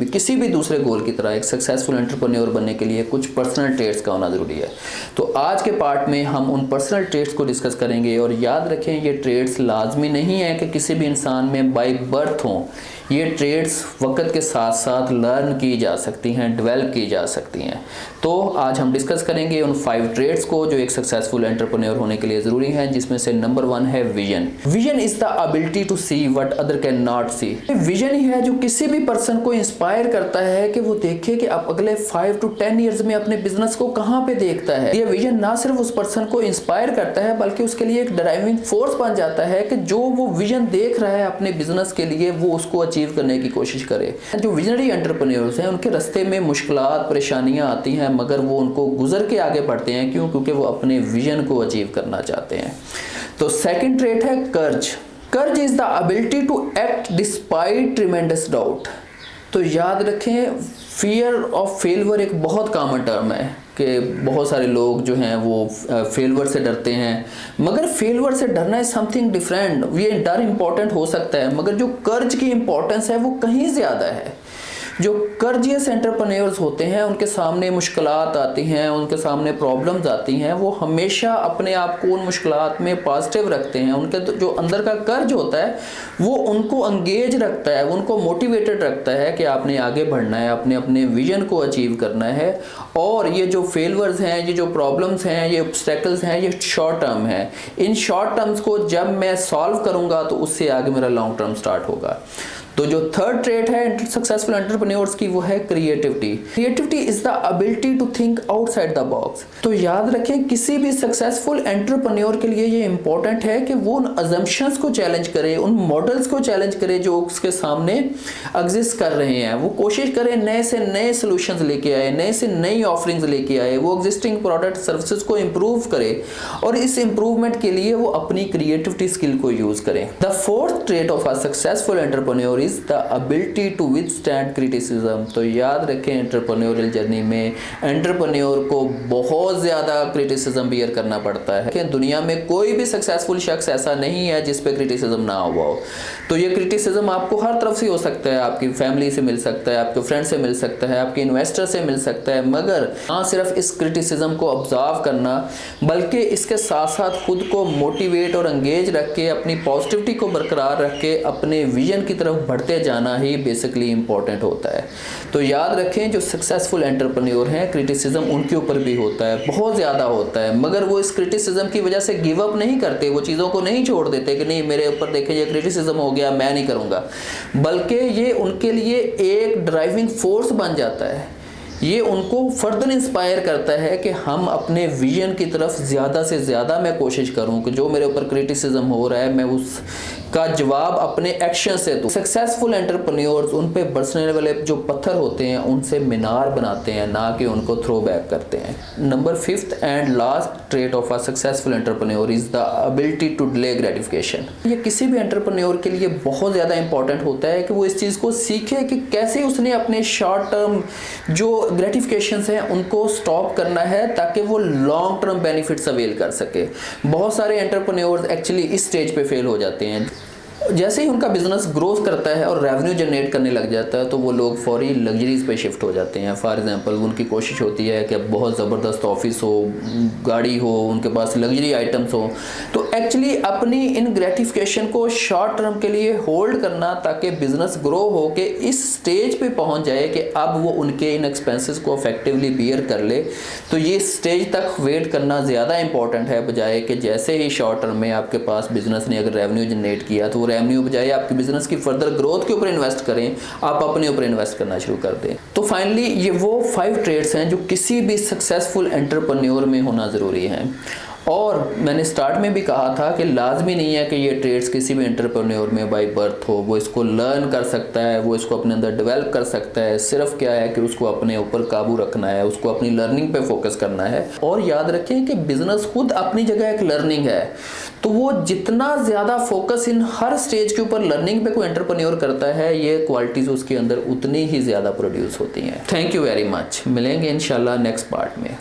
भी किसी भी दूसरे गोल की तरह एक सक्सेसफुल एंटरप्रेन्योर बनने के लिए कुछ पर्सनल ट्रेट्स का होना ज़रूरी है। तो आज के पार्ट में हम उन पर्सनल ट्रेट्स को डिस्कस करेंगे। और याद रखें, ये ट्रेट्स लाजमी नहीं है कि किसी भी इंसान में बाय बर्थ हों। ये ट्रेड्स वक्त के साथ साथ लर्न की जा सकती हैं, डेवलप की जा सकती हैं। तो आज हम डिस्कस करेंगे उन 5 ट्रेड्स को जो एक सक्सेसफुल एंटरप्रेन्योर होने के लिए ज़रूरी हैं, जिसमें से नंबर 1 है vision. Vision is the ability to see what other can not see. Vision ही है जो किसी भी पर्सन को इंस्पायर करता है कि वो देखे कि आप अगले 5 to 10 ईयर्स में अपने बिजनेस को कहाँ पे देखता है। ये विजन ना सिर्फ उस पर्सन को इंस्पायर करता है बल्कि उसके लिए एक ड्राइविंग फोर्स बन जाता है कि जो वो विजन देख रहा है अपने बिजनेस के लिए वो उसको अचीव करने की कोशिश करे। जो विजनरी एंटरप्रेन्योर्स हैं उनके रास्ते में मुश्किलात परेशानियां आती हैं, मगर वो उनको गुजर के आगे बढ़ते हैं। क्यों? क्योंकि वो अपने विजन को अचीव करना चाहते हैं। तो सेकंड ट्रेट है courage. Courage is the ability to act despite tremendous doubt. तो याद रखें, फियर ऑफ फेलियर एक बहुत कॉमन टर्म है कि बहुत सारे लोग जो हैं वो फेलियर से डरते हैं, मगर फेलियर से डरना है समथिंग डिफरेंट। ये डर इंपॉर्टेंट हो सकता है, मगर जो कर्ज की इंपॉर्टेंस है वो कहीं ज़्यादा है। जो कर्जियस एंटरप्रेन्योर्स होते हैं उनके सामने मुश्किलात आती हैं, उनके सामने प्रॉब्लम्स आती हैं, वो हमेशा अपने आप को उन मुश्किलात में पॉजिटिव रखते हैं। उनके जो अंदर का कर्ज होता है वो उनको एंगेज रखता है, उनको मोटिवेटेड रखता है कि आपने आगे बढ़ना है, आपने अपने विजन को अचीव करना है। और ये जो फेलियर्स हैं, ये जो प्रॉब्लम्स हैं, ये ऑब्स्टेकल्स हैं, ये शॉर्ट टर्म है। इन शॉर्ट टर्म्स को जब मैं सॉल्व करूंगा तो उससे आगे मेरा लॉन्ग टर्म स्टार्ट होगा। तो जो थर्ड ट्रेट है सक्सेसफुल एंटरप्रेन्योर्स की वो है creativity. Creativity is the ability to think outside the box. तो याद रखें, किसी भी सक्सेसफुल एंटरप्रेन्योर के लिए ये इंपॉर्टेंट है कि वो उन अजम्पशंस को चैलेंज करे, उन मॉडल्स को चैलेंज करे जो उसके सामने एग्जिस्ट कर रहे हैं। वो कोशिश करे नए से नए सोल्यूशंस लेके आए, नए से नई ऑफरिंग्स लेके आए, वो एग्जिस्टिंग प्रोडक्ट सर्विसेज को इम्प्रूव करे और इस इम्प्रूवमेंट के लिए वो अपनी क्रिएटिविटी स्किल को यूज करें। The fourth trait of a successful entrepreneur is the ability to withstand criticism। तो याद रखें, एंटरप्रेन्योरियल जर्नी में एंटरप्रेन्योर को बहुत ज़्यादा क्रिटिसिज्म बियर करना पड़ता है कि दुनिया में कोई भी सक्सेसफुल शख्स ऐसा नहीं है जिस पे क्रिटिसिज्म ना हुआ हो। तो ये क्रिटिसिज्म आपको हर तरफ से हो सकता है, आपकी फैमिली से मिल सकता है, आपके फ्रेंड से मिल सकता है, आपके इन्वेस्टर से मिल सकता है, मगर ना सिर्फ इस क्रिटिसिज्म को ऑब्जर्व करना बल्कि इसके साथ साथ खुद को मोटिवेट और एंगेज रख के अपनी पॉजिटिविटी को बरकरार रख के अपने विजन की तरफ बढ़ते जाना ही बेसिकली इंपॉर्टेंट होता है। तो याद रखें, जो सक्सेसफुल एंटरप्रेन्योर हैं क्रिटिसिज्म उनके ऊपर भी होता है, बहुत ज़्यादा होता है, मगर वो इस क्रिटिसिज्म की वजह से गिव अप नहीं करते। वो चीज़ों को नहीं छोड़ देते कि नहीं मेरे ऊपर देखें ये क्रिटिसिज्म हो गया, मैं नहीं करूँगा, बल्कि ये उनके लिए एक ड्राइविंग फोर्स बन जाता है। ये उनको फर्दर इंस्पायर करता है कि हम अपने विजन की तरफ ज़्यादा से ज़्यादा मैं कोशिश करूं कि जो मेरे ऊपर क्रिटिसिज्म हो रहा है मैं उसका जवाब अपने एक्शन से दूं। सक्सेसफुल एंटरप्रेन्योर्स उन पे बरसने वाले जो पत्थर होते हैं उनसे मीनार बनाते हैं, ना कि उनको थ्रो बैक करते हैं। Number 5th and last trait of a successful entrepreneur is the ability to delay gratification. ये किसी भी एंटरप्रेन्योर के लिए बहुत ज़्यादा इंपॉर्टेंट होता है कि वो इस चीज़ को सीखे कि कैसे उसने अपने शॉर्ट टर्म जो ग्रेटिफिकेशंस हैं उनको स्टॉप करना है ताकि वो लॉन्ग टर्म बेनिफिट्स अवेल कर सके। बहुत सारे एंटरप्रेन्योर्स एक्चुअली इस स्टेज पे फेल हो जाते हैं। जैसे ही उनका बिजनेस ग्रोथ करता है और रेवेन्यू जनरेट करने लग जाता है तो वो लोग फौरी लग्जरीज पे शिफ्ट हो जाते हैं। फॉर एग्जांपल, उनकी कोशिश होती है कि अब बहुत ज़बरदस्त ऑफिस हो, गाड़ी हो, उनके पास लग्जरी आइटम्स हो। तो एक्चुअली अपनी इन ग्रेटिफिकेशन को शॉर्ट टर्म के लिए होल्ड करना ताकि बिजनेस ग्रो हो के इस स्टेज पे पहुंच जाए कि अब वो उनके इन एक्सपेंसेस को इफेक्टिवली बियर कर ले। तो ये स्टेज तक वेट करना ज़्यादा इंपॉर्टेंट है, बजाय कि जैसे ही शॉर्ट टर्म में आपके पास बिजनेस ने अगर रेवेन्यू जनरेट किया तो रेवेन्यू बजाय आपके बिजनेस की फर्दर ग्रोथ के ऊपर इन्वेस्ट करें, आप अपने ऊपर इन्वेस्ट करना शुरू कर दें। तो फाइनली ये वो 5 ट्रेड्स हैं जो किसी भी सक्सेसफुल एंटरप्रेन्योर में होना ज़रूरी है। और मैंने स्टार्ट में भी कहा था कि लाजमी नहीं है कि ये ट्रेड्स किसी भी एंटरप्रेन्योर में बाय बर्थ हो। वो इसको लर्न कर सकता है, वो इसको अपने अंदर डेवलप कर सकता है। सिर्फ क्या है कि उसको अपने ऊपर काबू रखना है, उसको अपनी लर्निंग पे फोकस करना है। और याद रखें कि बिजनेस खुद अपनी जगह एक लर्निंग है, तो वो जितना ज़्यादा फोकस इन हर स्टेज के ऊपर लर्निंग पे कोई एंटरप्रेन्योर करता है, ये क्वालिटीज़ उसके अंदर उतनी ही ज़्यादा प्रोड्यूस होती हैं। Thank you very much. मिलेंगे इंशाल्लाह नेक्स्ट पार्ट में।